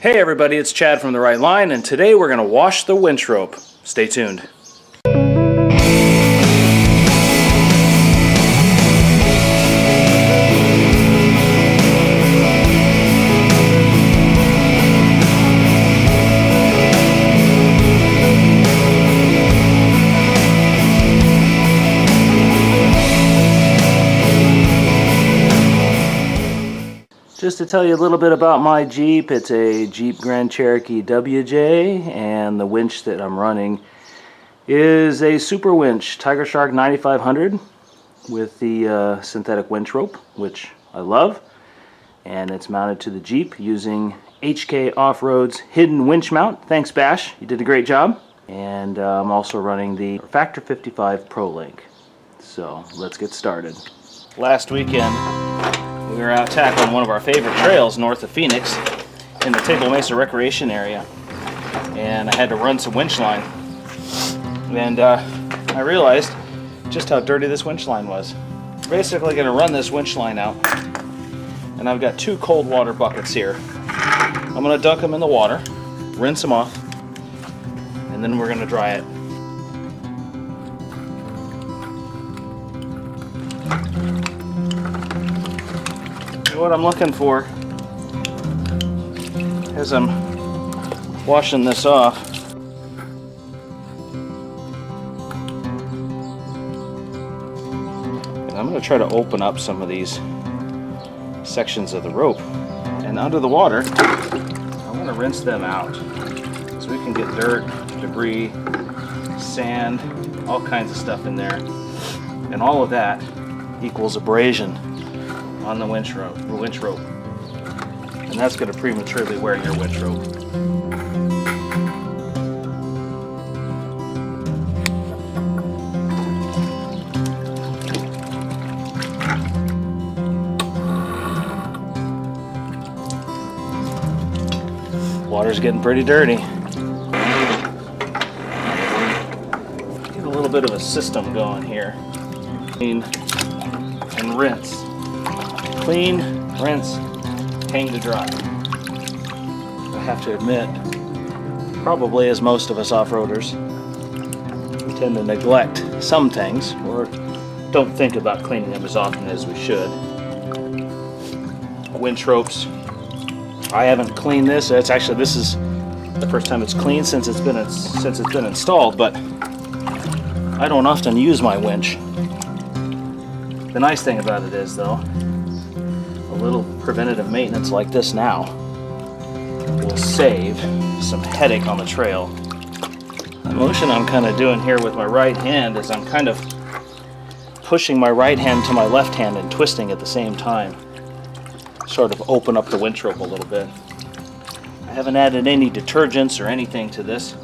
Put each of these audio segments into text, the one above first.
Hey everybody, it's Chad from The Right Line, and today we're going to wash the winch rope. Stay tuned. Just to tell you a little bit about my Jeep, it's a Jeep Grand Cherokee WJ, and the winch that I'm running is a Super Winch Tiger Shark 9500 with the synthetic winch rope, which I love, and it's mounted to the Jeep using HK Off-Road's hidden winch mount. Thanks Bash, you did a great job. And I'm also running the Factor 55 Pro Link. So let's get started. Last weekend we were out tackling one of our favorite trails north of Phoenix in the Table Mesa Recreation Area, and I had to run some winch line, and I realized just how dirty this winch line was. Basically going to run this winch line out, and I've got two cold water buckets here. I'm going to dunk them in the water, rinse them off, and then we're going to dry it. What I'm looking for as I'm washing this off is I'm going to try to open up some of these sections of the rope, and under the water I want to rinse them out so we can get dirt, debris, sand, all kinds of stuff in there, and all of that equals abrasion on the winch rope, and that's going to prematurely wear your winch rope. Water's getting pretty dirty. Get a little bit of a system going here. Clean and rinse. Clean, rinse, hang to dry. I have to admit, probably as most of us off-roaders, we tend to neglect some things or don't think about cleaning them as often as we should. Winch ropes. I haven't cleaned this. This is the first time it's clean since it's been installed, but I don't often use my winch. The nice thing about it is, though, a little preventative maintenance like this now will save some headache on the trail. The motion I'm kind of doing here with my right hand is I'm kind of pushing my right hand to my left hand and twisting at the same time. Sort of open up the winch rope a little bit. I haven't added any detergents or anything to this.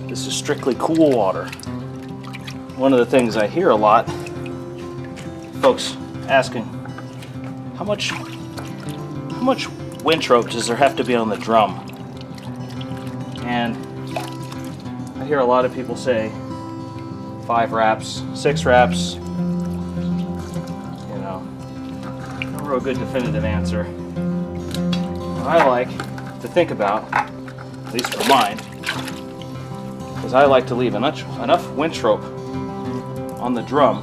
This is strictly cool water. One of the things I hear a lot, folks asking, how much winch rope does there have to be on the drum? And I hear a lot of people say 5 wraps, 6 wraps. You know, no real good definitive answer. What I like to think about, at least for mine, is I like to leave enough winch rope on the drum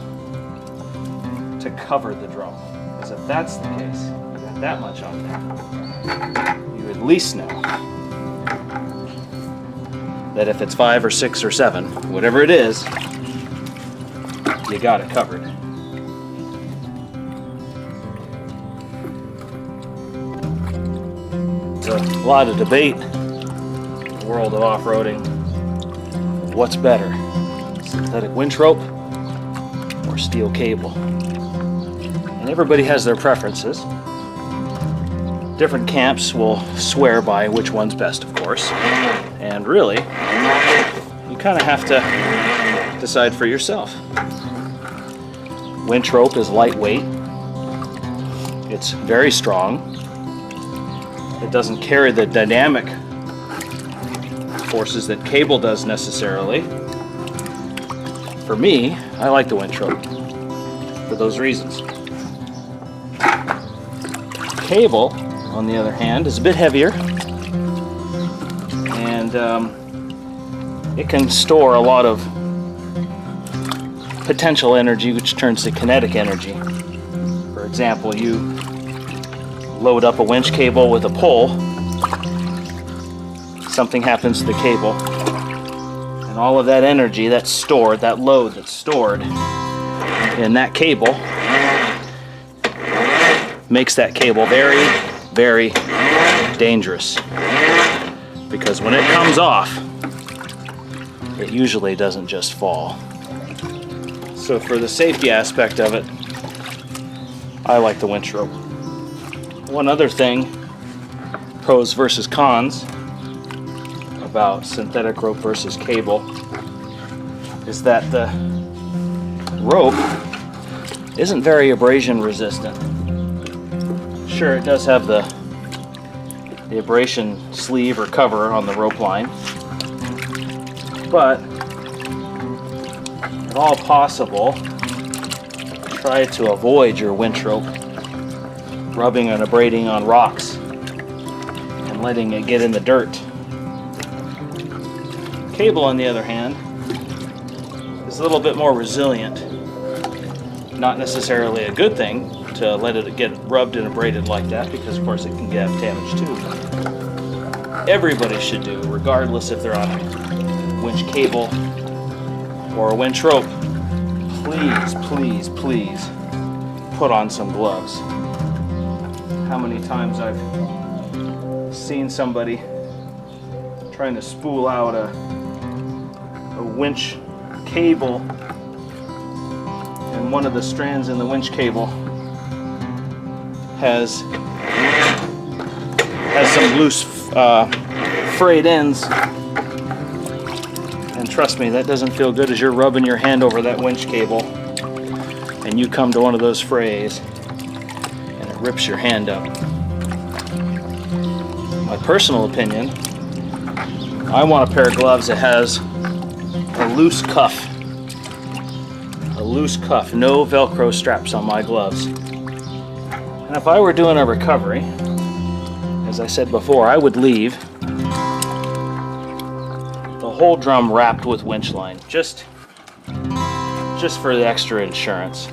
to cover the drum. Because if that's the case, you got that much on there, you at least know that if it's 5 or 6 or 7, whatever it is, you got it covered. There's a lot of debate in the world of off-roading. What's better, synthetic winch rope or steel cable? And everybody has their preferences. Different camps will swear by which one's best, of course. And really, you kind of have to decide for yourself. Winch rope is lightweight. It's very strong. It doesn't carry the dynamic forces that cable does necessarily. For me, I like the winch rope for those reasons. Cable, on the other hand, is a bit heavier. and it can store a lot of potential energy which turns to kinetic energy. For example, you load up a winch cable with a pull, something happens to the cable, and all of that energy that's stored, that load that's stored in that cable, makes that cable very, very dangerous. Because when it comes off, it usually doesn't just fall. So for the safety aspect of it, I like the winch rope. One other thing, pros versus cons, about synthetic rope versus cable, is that the rope isn't very abrasion resistant. Sure, it does have the abrasion sleeve or cover on the rope line, but if at all possible, try to avoid your winch rope rubbing and abrading on rocks and letting it get in the dirt. Cable, on the other hand, is a little bit more resilient. Not necessarily a good thing to let it get rubbed and abraded like that, because of course it can get damage too. Everybody should do, regardless if they're on a winch cable or a winch rope, please, please, please put on some gloves. How many times I've seen somebody trying to spool out a winch cable, and one of the strands in the winch cable has some loose frayed ends, and trust me, that doesn't feel good as you're rubbing your hand over that winch cable and you come to one of those frays and it rips your hand up. My personal opinion, I want a pair of gloves that has a loose cuff. A loose cuff, no Velcro straps on my gloves. And if I were doing a recovery, as I said before, I would leave the whole drum wrapped with winch line, just for the extra insurance.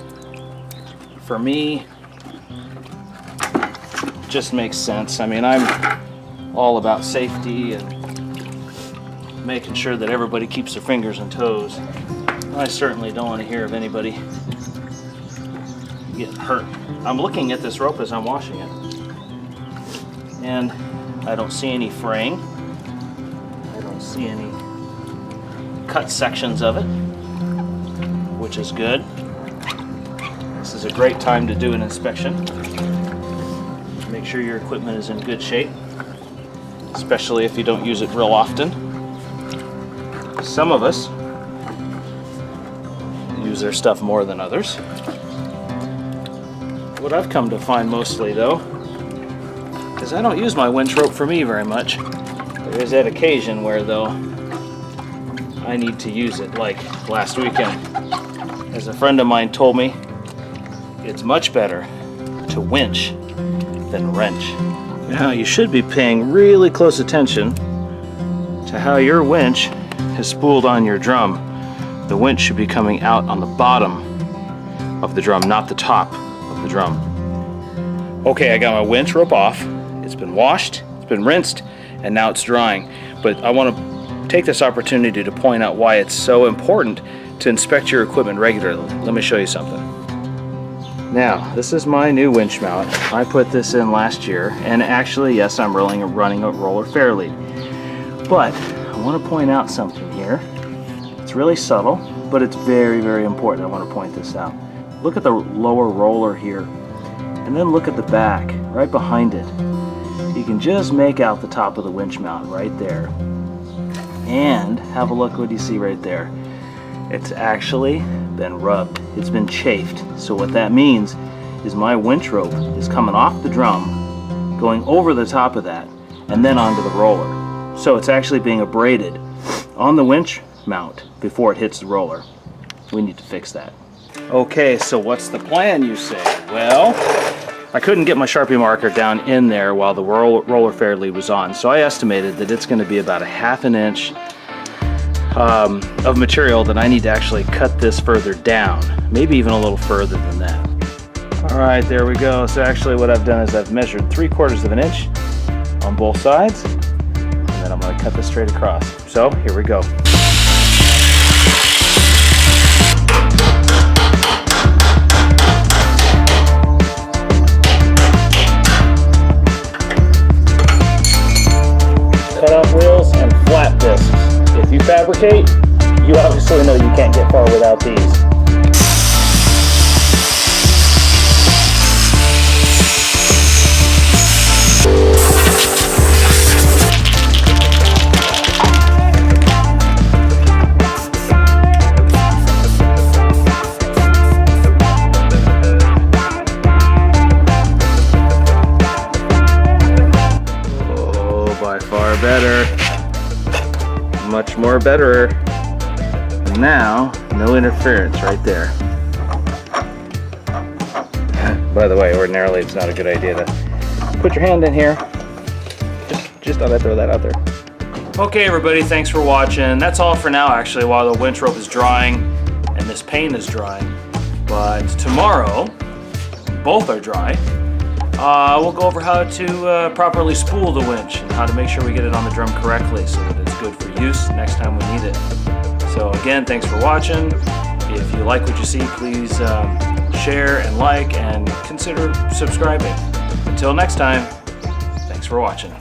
For me, it just makes sense. I mean, I'm all about safety and making sure that everybody keeps their fingers and toes. I certainly don't want to hear of anybody getting hurt. I'm looking at this rope as I'm washing it, and I don't see any fraying. I don't see any cut sections of it, which is good. This is a great time to do an inspection. Make sure your equipment is in good shape, especially if you don't use it real often. Some of us use their stuff more than others. What I've come to find mostly, though, is I don't use my winch rope for me very much. There is that occasion where, though, I need to use it, like last weekend. As a friend of mine told me, it's much better to winch than wrench. Now, you should be paying really close attention to how your winch is spooled on your drum. The winch should be coming out on the bottom of the drum, not the top of the drum. Okay, I got my winch rope off. It's been washed, it's been rinsed, and now it's drying. But I want to take this opportunity to point out why it's so important to inspect your equipment regularly. Let me show you something. Now, this is my new winch mount. I put this in last year, and actually, yes, I'm running a roller fairlead. But I want to point out something here. It's really subtle, but it's very, very important. I want to point this out. Look at the lower roller here, and then look at the back, right behind it. You can just make out the top of the winch mount right there. And have a look what you see right there. It's actually been rubbed. It's been chafed. So what that means is my winch rope is coming off the drum, going over the top of that, and then onto the roller. So it's actually being abraded on the winch mount before it hits the roller. We need to fix that. Okay, so what's the plan, you say? Well, I couldn't get my Sharpie marker down in there while the roller fair lead was on, so I estimated that it's going to be about a ½ an inch of material that I need to actually cut this further down, maybe even a little further than that. All right, there we go. So actually what I've done is I've measured 3/4 of an inch on both sides, and then I'm going to cut this straight across. So here we go. Cut-off wheels and flat discs. If you fabricate, you obviously know you can't get far without these. By far better, much more better. Now, no interference right there. By the way, ordinarily it's not a good idea to put your hand in here. Just thought I'd throw that out there. Okay everybody, thanks for watching. That's all for now actually, while the winch rope is drying and this paint is drying. But tomorrow, both are dry. We'll go over how to properly spool the winch and how to make sure we get it on the drum correctly so that it's good for use next time we need it. So again, thanks for watching. If you like what you see, please share and like and consider subscribing. Until next time, thanks for watching.